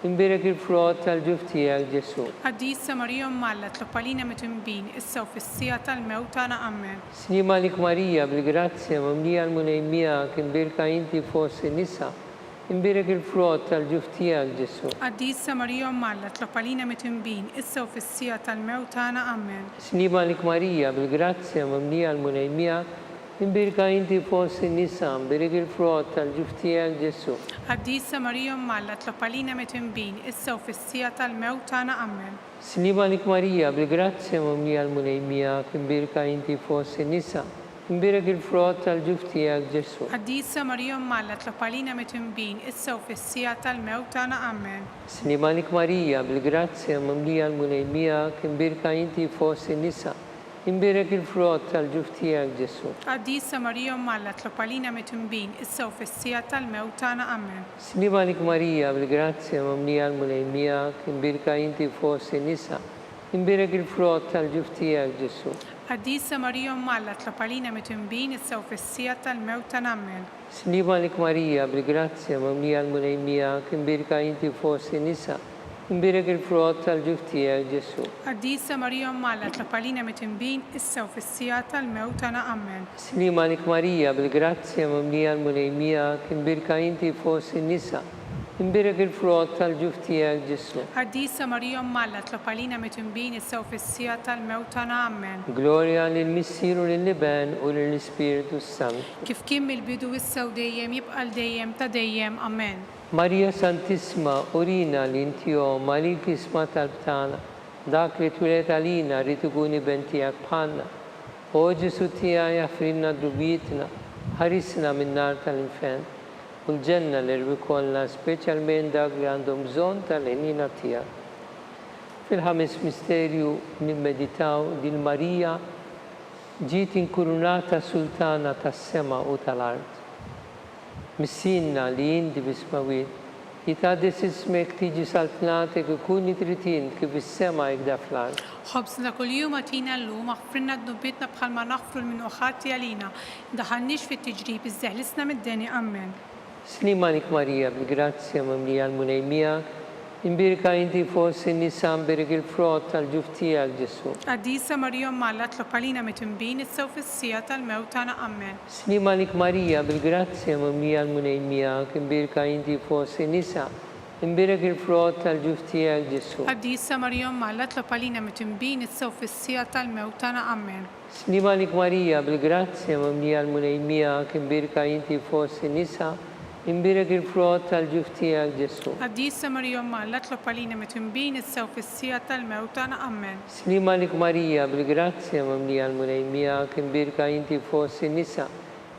imbirek il-frott tal-ġuf tiegħek Ġesu. قديسة مريم مالا تلقالينا متنبين إسا وفي السياطة الموتانا أمين. Slima lik Marija bil-grazzja mamlija l-munajmija kimbirka inti fossi nisa imbirek il-frott tal-ġuf tiegħek Ġesu. قديسة مريم مالا تلقالينا متنبين إسا وفي السياطة الموتانا أمين. Slima lik Marija bil-grazzja mamlija l-munajmija imbirka inti fossi nisa imbirek il-frott tal-ġuf tiegħek Ġesu. قديسة مريم مالا تلقالينا متنبين إسا وفي السياطة الموتانا أمين. Slima lik Marija bil-grazzja mamlija l-munajmija kimbirka inti fossi nisa imbirek il-frott tal-ġuf tiegħek Ġesu. قديسة مريم مالا تلقالينا متنبين إسا وفي السياطة الموتانا أمين. Slima lik Marija bil-grazzja mamlija l-munajmija kimbirka inti fossi nisa imbirek il-frott tal-ġuf tiegħek Ġesu. قديسة مريم مالا تلقالينا متنبين إسا وفي السياطة الموتانا أمين. Slima lik Marija bil-grazzja mamlija l-munajmija kimbirka inti fossi nisa imbirek il-frott tal-ġuf tiegħek Ġesu. قديسة مريم مالا تلقالينا متنبين إسا وفي السياطة الموتانا أمين. Slima lik Marija bil-grazzja mamlija l-munajmija kimbirka inti fossi nisa imbirek il-frott tal-ġuf tiegħek Ġesu. قديسة مريم مالا تلقالينا متنبين إسا وفي السياطة الموتانا أمين. Slima lik Marija bil-grazzja mamlija l-munajmija kimbirka inti fossi nisa imbirek il-frott tal-ġuf tiegħek Ġesu. قديسة مريم مالا تلقالينا متنبين إسا وفي السياطة الموتانا أمين. Gloria lill-Missier u lill-Liben u lill-Ispiritu Sant. كيف كم البدو والسوديم يبقى الديم تديم أمين. Marija Santissima, urina li intijom għalil kisma tal-btana, dak li twilet għalina rrid ikun iben tiegħek bħalna. O Ġesu tiegħi jaffrinna drubietna, ħarisna min-nar tal-infern, u l-ġenna li rwikollna speċjalment dak li għandhom bżonn tal-għenina tiegħek. Fil-ħames misterju nimmeditaw din Marija ġiet inkurunata sultana tas-sema u tal-art. Missinna li jindi bismawiet jitgħaddes ismek tiġi saltnatek ikun tritin kif is-sema jgħida fl-ard. خبزنا كل يوم أتينا اللوم أغفرنا ذنوبنا بحال ما نغفر من وخاتي علينا دخلنيش في التجريب إزهلسنا مداني أمين. Slima lik Marija bil-grazzja mamlija l-munajmija imbirka inti fossi nisa imbirek il-frott tal-ġuf tiegħek Ġesu. قديسة مريم مالا تلقالينا متنبين إسا وفي السياطة الموتانا أمين. Slima lik Marija bil-grazzja mamlija l-munajmija imbirka inti fossi nisa imbirek il-frott tal-ġuf tiegħek Ġesu. قديسة مريم مالا تلقالينا متنبين إسا وفي السياطة الموتانا أمين. Slima lik Marija bil-grazzja mamlija l-munajmija imbirka inti fossi nisa imbirek il-frott tal-ġuf tiegħek Ġesu. قديسة مريم مالا تلقالينا متنبين إسا وفي السياطة الموتانا أمين. Slima lik Marija bil-grazzja mamlija l-munajmija imbirka inti fossi nisa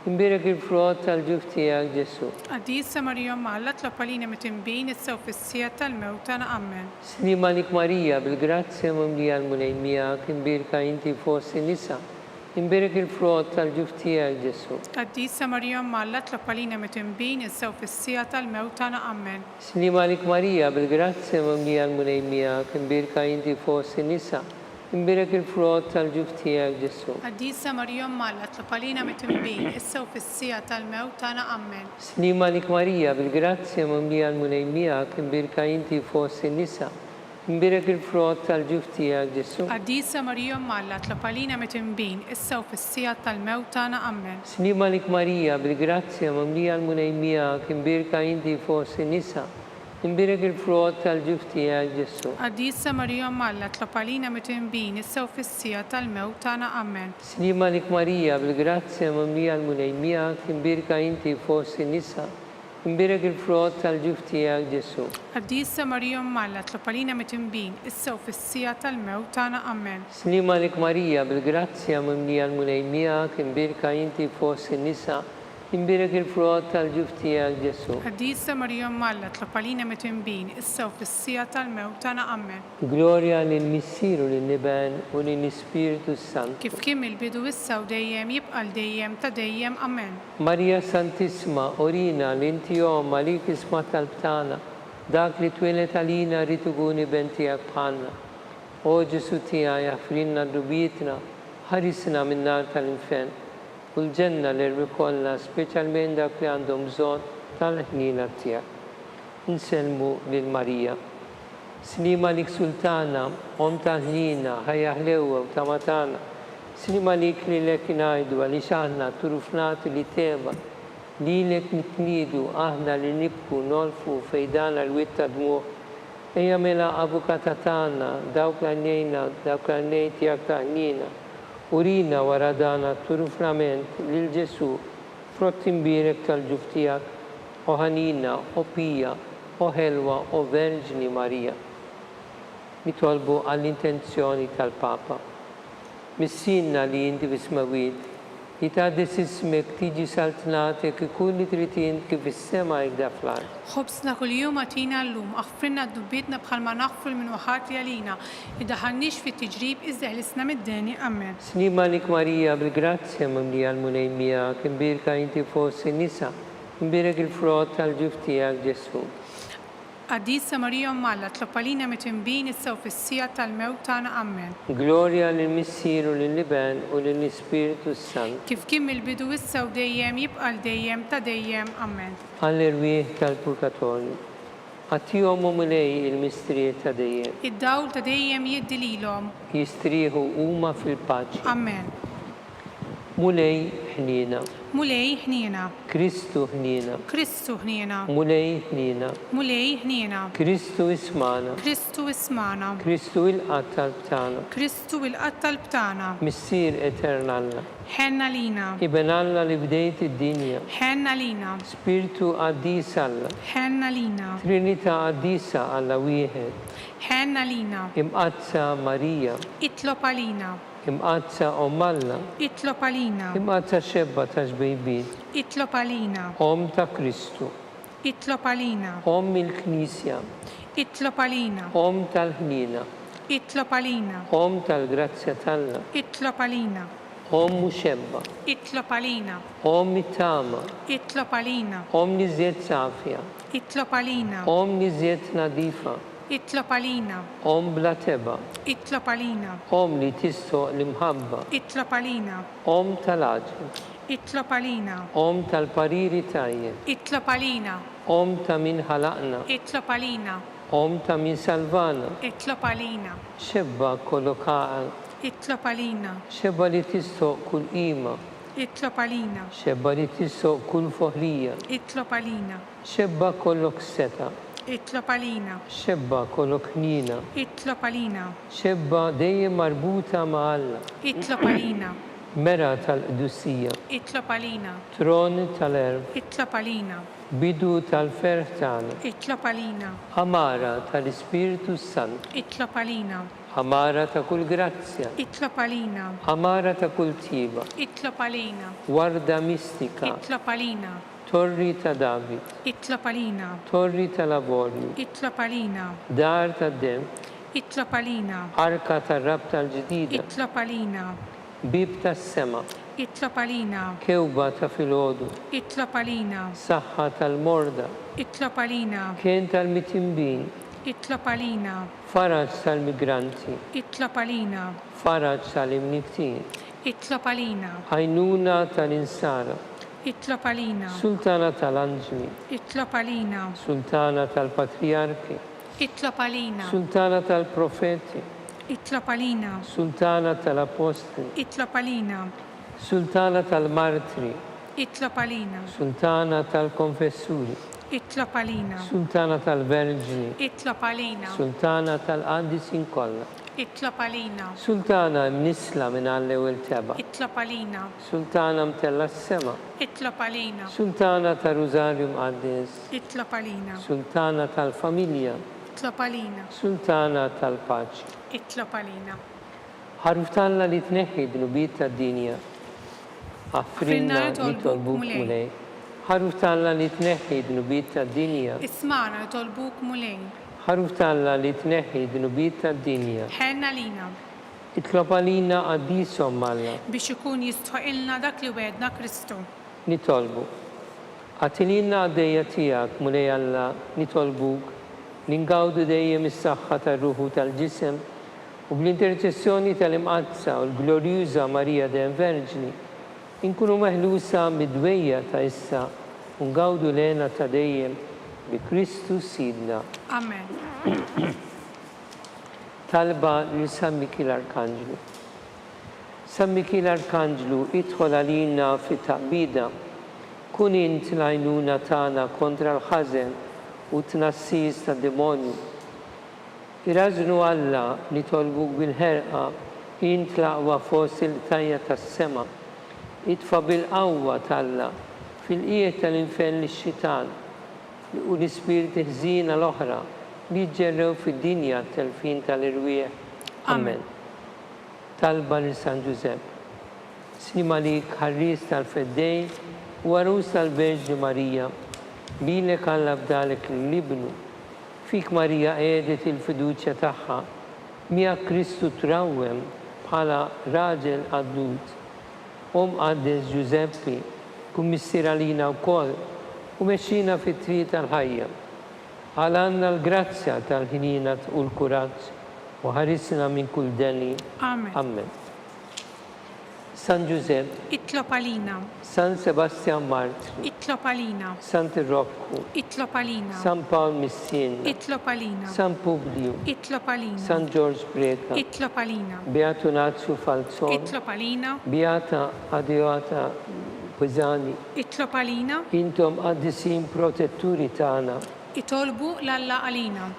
imbirek il-frott tal-ġuf tiegħek Ġesu. قديسة مريم مالا تلقالينا متنبين إسا وفي السياطة الموتانا أمين. Slima lik Marija bil-grazzja mamlija l-munajmija imbirka inti fossi nisa imbirek il-frott tal-ġuf tiegħek Ġesu. قديسة مريم مالا تلقالينا متنبين إسا وفي السياطة الموتانا أمين. Slima lik Marija bil-grazzja mamlija l-munajmija imbirka inti fossi nisa imbirek il-frott tal-ġuf tiegħek Ġesu. قديسة مريم مالا تلقالينا متنبين إسا وفي السياطة الموتانا أمين. Slima lik Marija bil-grazzja mamlija l-munajmija imbirka inti fossi nisa Nbirek il-frott tal-ġuf tiegħek Ġesu. Qaddisa Marija Malla tlob għalina mitimbin issa u fis-sija tal-mewt tagħna ammen. Snima lik Marija bil-grazzja mamlija l-munajmija kimbirka inti fost in-nisa. Nbirek il-frott tal-ġuf tiegħek Ġesu. Qaddisa Marija Malla tlob għalina mitimbin issa u fis-sija tal-mewt tagħna ammen. Snima lik Marija bil-grazzja mamlija l-munajmija kimbirka inti fost in-nisa. Nbirek il-frott tal-ġuf tiegħek Ġesu. Qaddisa Marija Malla tlob għalina mitimbin issa u fis-sija tal-mewt tagħna ammen. Snima lik Marija bil-grazzja mamlija l-munajmija kimbirka inti fost in-nisa. Nbirek il-frott tal-ġuf tiegħek Ġesu. Qaddisa Marija Malla tlob għalina mitimbin issa u fis-sija tal-mewt tagħna ammen. Gloria lill-Missieru lill-Niben u lill-Ispiritu Sant. Kif kien il-bidu issa u dejjem jibqa' dejjem ta' dejjem ammen. Marija Santissima, orina l-inti jom għalik isma tal-btana, dak li twilet għalina rituguni bentijak bħanna. O Ġesu tijaj, għafrinna d-dubietna, ħarisna minnar tal-infen. U l-ġenna l-erbi kollha, speċjalment dak li għandhom bżonn tal-ħnina tijak. Nselmu lil Marija. Slima lik sultana, om tal-ħnina, ħajja ħlewa u tamatana. Slima lik li lek inajdu għalli xaħna turufnatu li teba. Li lek nitnidu aħna li nibku nolfu fejdana l-witta dmuħ. Eja mela avukata tana, dawk l-għannejna, dawk l-għannej tijak taħnina. Urina wara dana turufnament lil Ġesu, frott imbirek tal-ġuf tijak, o ħanina, o pija, o ħelwa, o Verġni Marija. Nitolbu għall-intenzjoni tal-Papa. Missinna li inti bismawid, li tgħaddis ismek tiġi saltnatek ikun li tritin kif is-sema jibda fl-ard. خبزنا كل يوم أتينا اللوم أغفرنا ذنوبنا بحال ما نغفر من وخات يالينا إذا حنيش في التجريب إذا هلسنا مداني أمين. Snima lik Marija bil-grazzja mamlija l-munajmija kimbirka inti fost in-nisa, kimbirek il-frott tal-ġuf tiegħek Ġesu. قديسة مريم مالا تلوب علينا متنبين السو في السيا الموت تانا أمين. Gloria lill-Missieru lill-Niben u lill-Ispiritu Sant. كيف كمل بدو السو ديام يبقى الديام تديام أمين. Għall-irwieħ tal-Purgatorju. Għatihom u mulej il-mistrijiet ta' dejjem. الدول تديام يدليلهم. Jistrieħu huma fil-paċi. أمين. Mulej ħnina. مولاي هنينا. Kristu ħnina. كريستو هنينا. Mulej ħnina. مولاي هنينا. Kristu ismana. كريستو اسمعنا. Kristu il-qattal b'tana. كريستو القتل بتاعنا. Missier eternalla. حنا لينا. Iben Alla li bdejt id-dinja. حنا لينا. Spiritu qaddis Alla. حنا لينا. Trinità qaddisa Alla wieħed. حنا لينا. Imqazza Marija. اطلب علينا. Imqazza Om Alla. اطلب علينا. Imqazza xebba ta' xbejbit. اطلب علينا. Om ta' Kristu. اطلب علينا. Om il-Knisja. اطلب علينا. Om tal-ħnina. اطلب علينا. Om tal-grazzja talla. اطلب علينا. Om muxebba. اطلب علينا. Om it-tama. اطلب علينا. Om li żied safja. اطلب علينا. Om li żied nadifa. اطلب علينا. Om bla teba. اطلب علينا. Om li tistoq l-imħabba. اطلب علينا. Om tal-aġel. اطلب علينا. Om tal-pariri tajjeb. اطلب علينا. Om ta' min ħalaqna. اطلب علينا. Om ta' min salvana. اطلب علينا. Xebba kollokaqa. اطلب علينا. Xebba li tistoq kull qima. اطلب علينا. Xebba li tistoq kull foħlija. اطلب علينا. Xebba kollok seta. اطلب علينا. Xebba kollok ħnina. اطلب علينا. Xebba dejjem marbuta ma' Alla. اطلب علينا. Mera tal-qdussija. اطلب علينا. Tron tal-erb. اطلب علينا. Bidu tal-ferħ tagħna. اطلب علينا. Amara tal-Ispiritu Sant. اطلب علينا. Amara ta' kull grazzja. اطلب علينا. Amara ta' kull tiba. اطلب علينا. Warda mistika. اطلب علينا. Torri ta' David. اطلب علينا. Torri ta' lavorju. اطلب علينا. Dar ta' dem. اطلب علينا. Arka ta' rab tal-ġdida. اطلب علينا. Bib ta' sema. اطلب علينا. Kewba ta' filgħodu. اطلب علينا. Saħħa tal-morda. اطلب علينا. Kien tal-mitimbin. اطلب علينا. Faraġ tal-migranti. اطلب علينا. Faraġ tal-imniktin. اطلب علينا. Għajnuna tal-insara. اطلب علينا. Sultana tal-anġli. اطلب علينا. Sultana tal-patriarki. Itlob għalina. Sultana tal-profeti, Itlob għalina. Sultana tal-apostoli, Itlob għalina. Sultana tal-martri, Itlob għalina. Sultana tal-konfessuri, Itlob għalina. Sultana tal-verġini, Itlob għalina. Sultana tal-qaddisin kollha, Itlob għalina. Sultana mnisla minn għall-ewwel teba, Itlob għalina. Sultana mtella s-sema, Itlob għalina. Sultana tal-Rużarju mqaddes, Itlob għalina. Sultana tal-familja, Itlob għalina. Sultana tal-paċi. Itlob għalina. Ħaruf talla li tneħħi d-nubiet tad-dinja. Affrinna li tolbuk mulej. Ħaruf talla li tneħħi d-nubiet tad-dinja. Ismana jtolbuk mulejn. Ħaruf talla li tneħħi d-nubiet tad-dinja. Ħenna lina Itlob għalina għaddisom Alla. biex ikun jistħoqilna dak li wedna Kristu. Nitolbu. Għatilina għaddejja tijak mulej Alla nitolbuk li ngawdu dejjem is-saħħa tar-ruħu tal-ġisem u bl-interċessjoni tal-imqazza u l-glorjuża Marija Dem Verġni inkunu meħlusa mid-dwejja ta' issa u ngawdu lena ta' dejjem bi Kristu Sidna. Amen. Talba li San Mikil Arkanġlu. San Mikil Arkanġlu idħol għalina fit taqbida kun int l-għajnuna tagħna kontra l-ħażen u tnassis ta' demonju. Irażnu Alla li tolbuk bil-ħerqa int l-aqwa fost il-tajja tas-sema. Itfa bil-qawwa talla fil-qiegħ tal-infern lix-xitan u l-ispirti ħżiena l-oħra li ġerrew fid-dinja telfin tal-irwieħ. Amen. Talba li San Giuseppe. Slima lik ħarris tal-feddej u għarus tal-Verġni Marija. Bilek Alla bdalek l-libnu. Fik Marija għedet il-fiduċja tagħha. Mija Kristu trawwem bħala raġel għaddut. Għaddes Giuseppe kum missir għalina wkoll u mexxina fit-triq tal-ħajja. Għalanna l-grazzja tal-ħininat u l-kuraġġ u ħarisna minn kull deni. Amen. Amen. San Giuseppe, Itlob għalina. San Sebastian Martri, Itlob għalina. San Tirrocco, Itlob għalina. San Paul Messina, Itlob għalina. San Publio, Itlob għalina. San George Breca, Itlob għalina. Beato Nazio Falzon, Itlob għalina. Beata Adeota Pisani, Itlob għalina. intom għaddisin protetturi tagħna. Itolbu l-Alla għalina.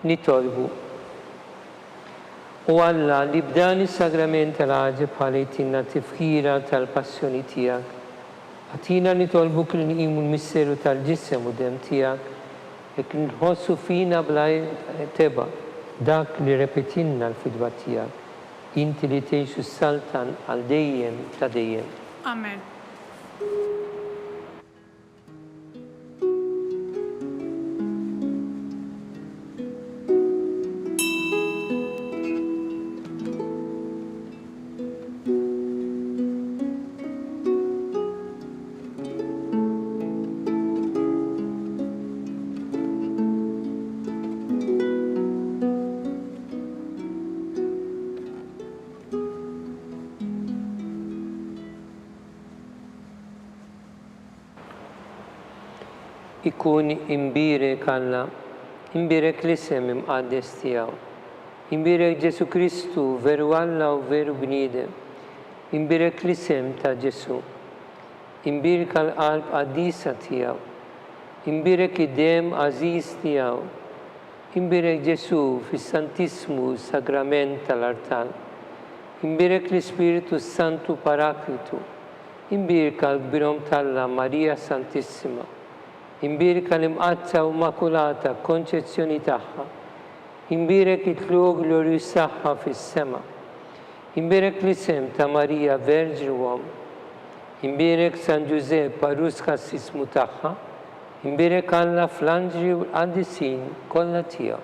Nitolbu. U Alla li b'dan is-sagrament tal-ħaġeb ħalejtina tifkira tal-passjoni tiegħek. Għatina nitolbuk li nqimu l-misseru tal-ġisem u dem tiegħek jekk nħossu fina bla teba dak li repetinna l-fidwa tiegħek. Inti li tgħixu s-saltan għal dejjem ta' dejjem. Amen. Ikun imbirek Alla, imbirek l-isem imqaddes tiegħu. Imbirek Ġesu Kristu veru Alla u veru bniedem. Imbirek l-isem ta' Ġesu. Imbirek għal-qalb qaddisa tiegħu. Imbirek id-dem għażiż tiegħu. Imbirek Ġesu fis-Santismu Sagrament tal-Artal. Imbirek l-Ispiritu Santu Paraklitu. Imbirek għal-Kbirom tal-Alla Marija Santissima. Imbirka l-imqazza u makulata konċezzjoni tagħha. Imbirek it-tlug glorjuż tagħha fis-sema. Imbirek l-isem ta' Marija Verġi Uom. Imbirek San Giuseppe Paruska Sismutaha, Imbirek alla Flangri Adisin Kollatia.